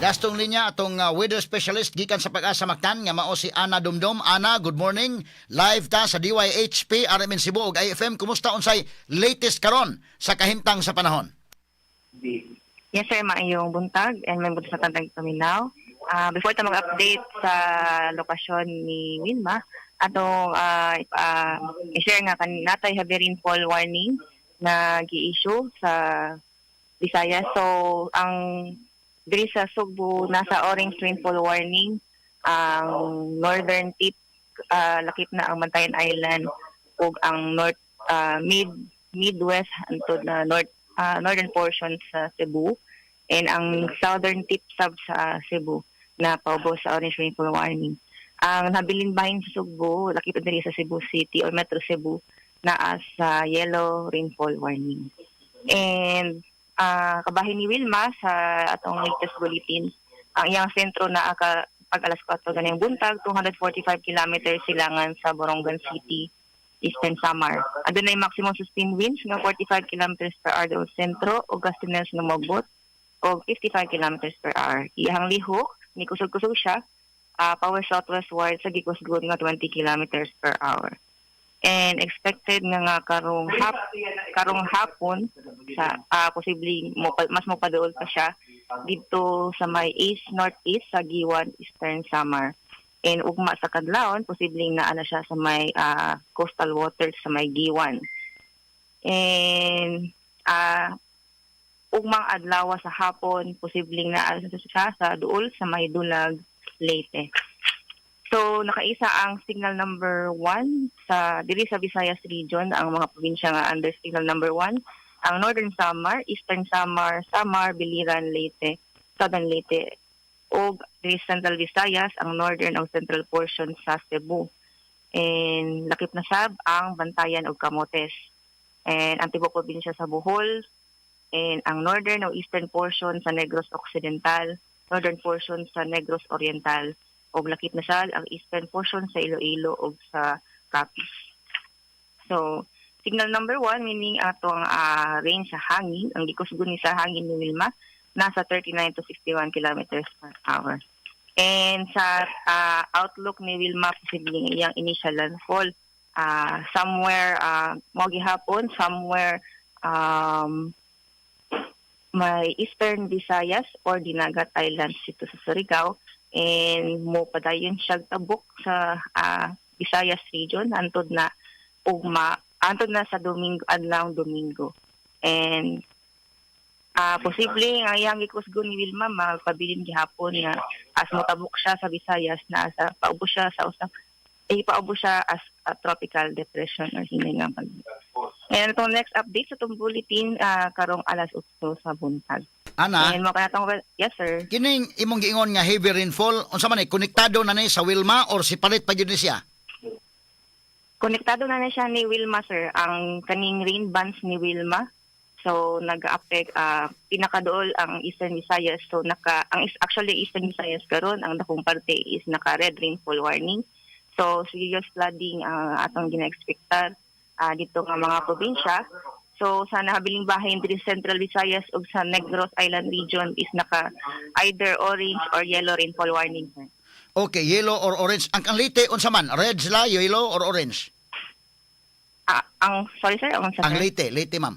Gastong linya atong weather specialist gikan sa Pag-asa Mactan nga mao si Ana Dumdum. Ana, good morning. Live ta sa DYHP RMN Cebu ug IFM. Kumusta unsay latest karon sa kahimtang sa panahon? Yes sir, maayong buntag and may buntag sa tandang paminaw. Before ta mag-update sa lokasyon ni Wilma, atong i-share nga kanina tayo heavy rainfall warning na gi-issue sa Visayas. So ang diri sa Sugbo nasa orange rainfall warning, ang northern tip lakip na ang Bantayan Island ug ang midwest antud na northern portion sa Cebu, and ang southern tip sub sa Cebu na paubos sa orange rainfall warning. Ang nabilin bahin sa Sugbo lakip diri sa Cebu City or Metro Cebu naa sa yellow rainfall warning. And kabahin ni Wilma sa atong latest bulletin, ang iyang sentro na pag alas 4 ganayang buntag, 245 kilometers silangan sa Borongan City, Eastern Samar. Adunay maximum sustained winds nga 45 kilometers per hour daw sentro ug gustiness nga mogbot og 55 kilometers per hour. Iyang lihok ni kusog-kusog siya, power southwestward sa gikusgod nga 20 kilometers per hour. And expected nga karong hapon sa posibleng mas mopaduol pa siya dito sa may east northeast sa Giwan, Eastern Samar. And ugma sa kadlawon posibleng naa na siya sa may coastal waters sa may Giwan. And ugmang adlaw sa hapon posibleng naa siya sa duol sa may Dulag, Leyte. So nakaisa ang signal number 1 sa diri sa Visayas region, ang mga probinsya nga under signal number 1, ang Northern Samar, Eastern Samar, Biliran, Leyte, Southern Leyte, ug diri sa Central Visayas ang northern ug central portion sa Cebu. And lakip na sab ang Bantayan ug Camotes. And ang tibok probinsya sa Bohol, and ang northern ug eastern portion sa Negros Occidental, northern portion sa Negros Oriental, og lakip na sad ang eastern portion sa Iloilo ug sa Capiz. So, signal number 1 meaning atong range sa hangin, ang gikusgon ni sa hangin ni Wilma nasa 39 to 61 kilometers per hour. And sa outlook ni Wilma posibleng iyang initial landfall somewhere mo gihapon somewhere may Eastern Visayas or Dinagat Islands dito sa Surigao, and mo padayon siya tabok sa Visayas region antod na sa adlawng Domingo. And posible ang iyang gikusgon ni Wilma magpabilin gihapon nga as motabok siya sa Visayas na paubo siya as a tropical depression or hiningang pag. And itong next update sa itong bulletin karong alas 8 sa buntag. Ana, And yes sir. kining imong giingon nga heavy rainfall, unsa man konektado na ni sa Wilma or separate pa gyud ni siya? Konektado na siya ni Wilma sir, ang kaning rain bands ni Wilma. So nag-affect pinakadool ang Eastern Visayas. So actually Eastern Visayas karon ang dakong parte is naka red rainfall warning. So serious flooding atong gina-expectar dito nga mga probinsya. So sa nahabiling bahin diri Central Visayas ug sa Negros Island region is naka either orange or yellow rainfall warning. Okay, yellow or orange. Ang Leyte unsa man? Red sila, yellow or orange? Sorry sir, Ang Leyte ma'am.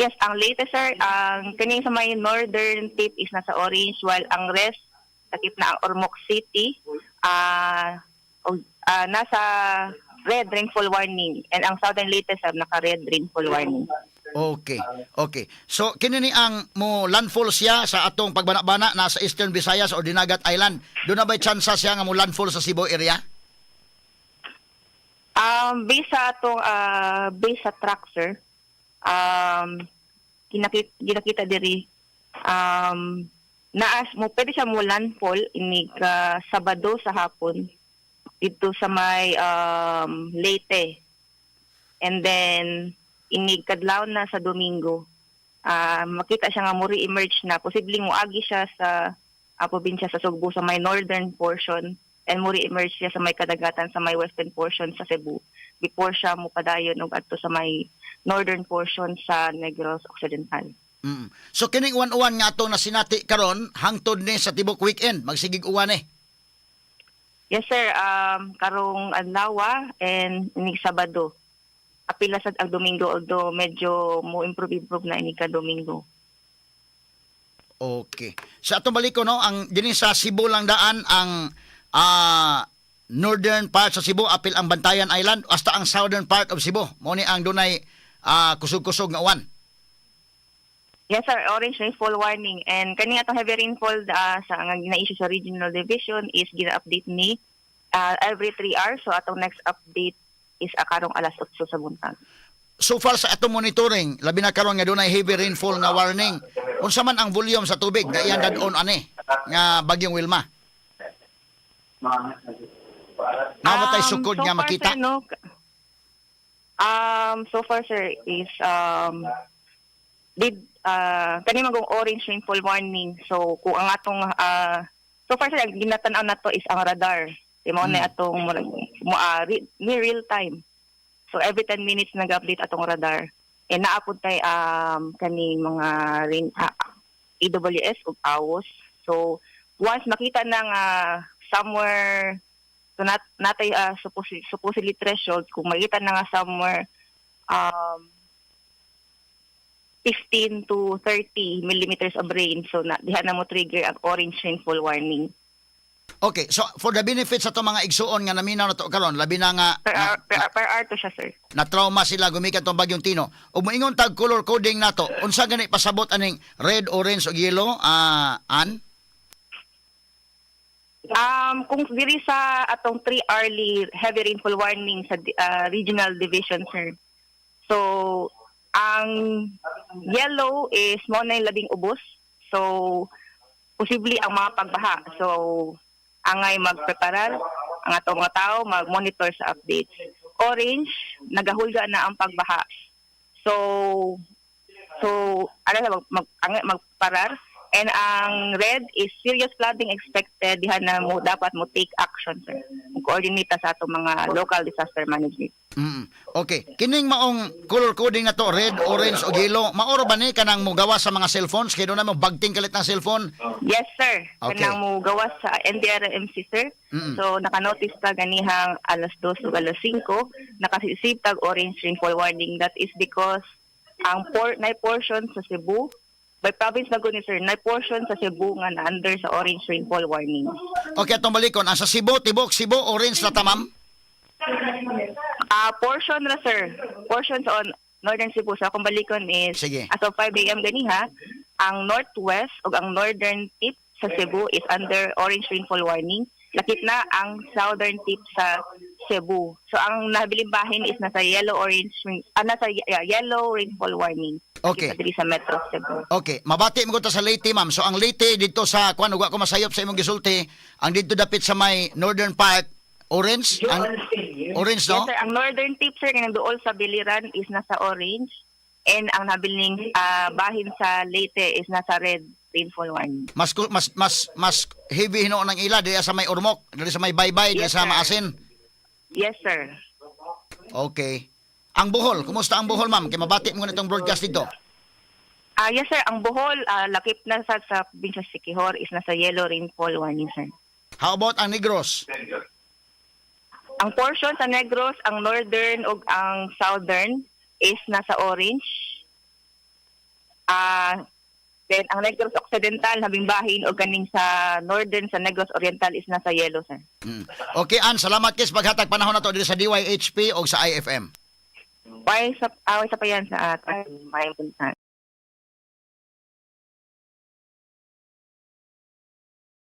Yes, ang Leyte sir, ang kaning sa may northern tip is nasa orange, while ang rest takip na ang Ormoc City nasa red rainfall warning, and ang southern Leyte sab naka red rainfall warning. Okay. So kini ni ang mo landfall siya sa atong pagbana-bana nasa Eastern Visayas o Dinagat Island. Doon na ba'y chance siya nga mo landfall sa Cebu area? Based sa atong base sa track sir, ginakita diri naas mo pwede siya mo landfall inig Sabado sa hapon dito sa may Leyte, and then inig kadlaw na sa Domingo makita siya nga mo re-emerge na posibleng moagi siya sa probinsya sa Sugbo sa may northern portion, and mo re-emerge siya sa may kadagatan sa may western portion sa Cebu before siya mo padayon og adto sa may northern portion sa Negros Occidental. So kining uwan-uwan nga ato na sinati karon hangtod ni sa tibok weekend magsigig uwan eh. Yes, sir. Karong adlaw and ini Sabado. Apila sad ang Domingo, although medyo mo improve na ini ka Domingo. Okay. Sa atong balik ko no, ang dinhi sa Cebu lang daan ang northern part sa Cebu apil ang Bantayan Island hasta ang southern part of Cebu. Mo ni ang dunay kusog-kusog nga uwan. Yes, sir. Orange rainfall warning. And kani atong heavy rainfall sa ang gina-issue sa regional division is gina-update ni every 3 hours. So atong next update is karong alas 8 sa buntag. So far sa atong monitoring, labi na karon nga dunay heavy rainfall nga warning. Unsa man ang volume sa tubig nga iyang dadon ani nga bagyong Wilma? Namatay sukod so nga far, makita. Sir, no, so far, sir, is kani magong orange rainfall warning. So kung ang atong so far sir ang ginatan-aw nato is ang radar. Di mo na atong near real time. So every 10 minutes nag-update atong radar. And naapod tay kani mga AWS ug AWOS. So once makita nang somewhere so natay supposedly threshold kung makita na nga somewhere 15 to 30 millimeters of rain. So, diha na mo trigger ang orange rainfall warning. Okay, so for the benefit sa itong mga igsuon nga naminaw na to karon, labi na nga Per hour to siya, sir. na trauma sila gumikan tong bagyong Tino. Ug moingon tag color coding nato, unsa gani pasabot aning red, orange ug yellow? An? Kung diri sa atong 3 hourly heavy rainfall warning sa regional division, sir. So, ang yellow is mo na yung labing ubos. So, posible ang mga pagbaha. So, angay magpreparar, ang atong mga tao mag-monitor sa updates. Orange, nagahulga na ang pagbaha. So magparar. And ang red is serious flooding expected. Diha na mo dapat mo take action, sir. Coordinate sa atong mga local disaster management. Okay. Kining maong color coding na to, red, orange o yellow, maoro ba ni kanang mo gawa sa mga cellphones? Kaya doon na mo bagting kalit ng cellphone? Yes, sir. Okay. Kanang mo gawas sa NDRMC, sir. So, nakanotice ta ganihang alas 2 o alas 5, nakasisip tag orange rainfall warning. That is because ang portion sa Cebu, by province na guni, sir, na portion sa Cebu nga na under sa orange rainfall warning. Okay, atong balikon. Ang sa Cebu, tibok, Cebu, orange na tamam? Portion na, sir. Portion sa northern Cebu. Sa akong balikon is, Sige. as of 5 a.m. ganiha, ang northwest o ang northern tip sa Cebu is under orange rainfall warning. Lakip na ang southern tip sa Cebu. So, ang nabiling bahin is nasa yellow rainfall warning. Okay. Diri sa Metro Cebu. Okay, mabati mo ko ta sa Leyte, ma'am. So ang Leyte dito sa kuan ug ko masayop sa imong gisulti, ang dito dapit sa may northern part orange, ang orange no? Yes, sir. Ang northern tip, sir, nga dool sa Biliran is nasa orange. And ang nabiling bahin sa Leyte is nasa red rainfall warning. Mas heavy hinoon ang ila diya sa may Ormoc, diya sa may Baybay, diya Yes, sa sir. Maasin. Yes, sir. Okay. Ang Bohol, kumusta ang Bohol, ma'am? Kay mabati mo nitong broadcast dito. Yes, sir. Ang Bohol, lakip na sa probinsya sa Siquijor is nasa yellow rainfall warning, sir. How about ang Negros? Ang portion sa Negros, ang northern o ang southern is nasa orange. Then ang Negros Occidental, habing bahin o kaning sa northern sa Negros Oriental is nasa yellow, sir. Okay, Ann, salamat kis paghatag panahon na to dito sa DYHP o sa IFM. Why sa pa yan sa may puntahan.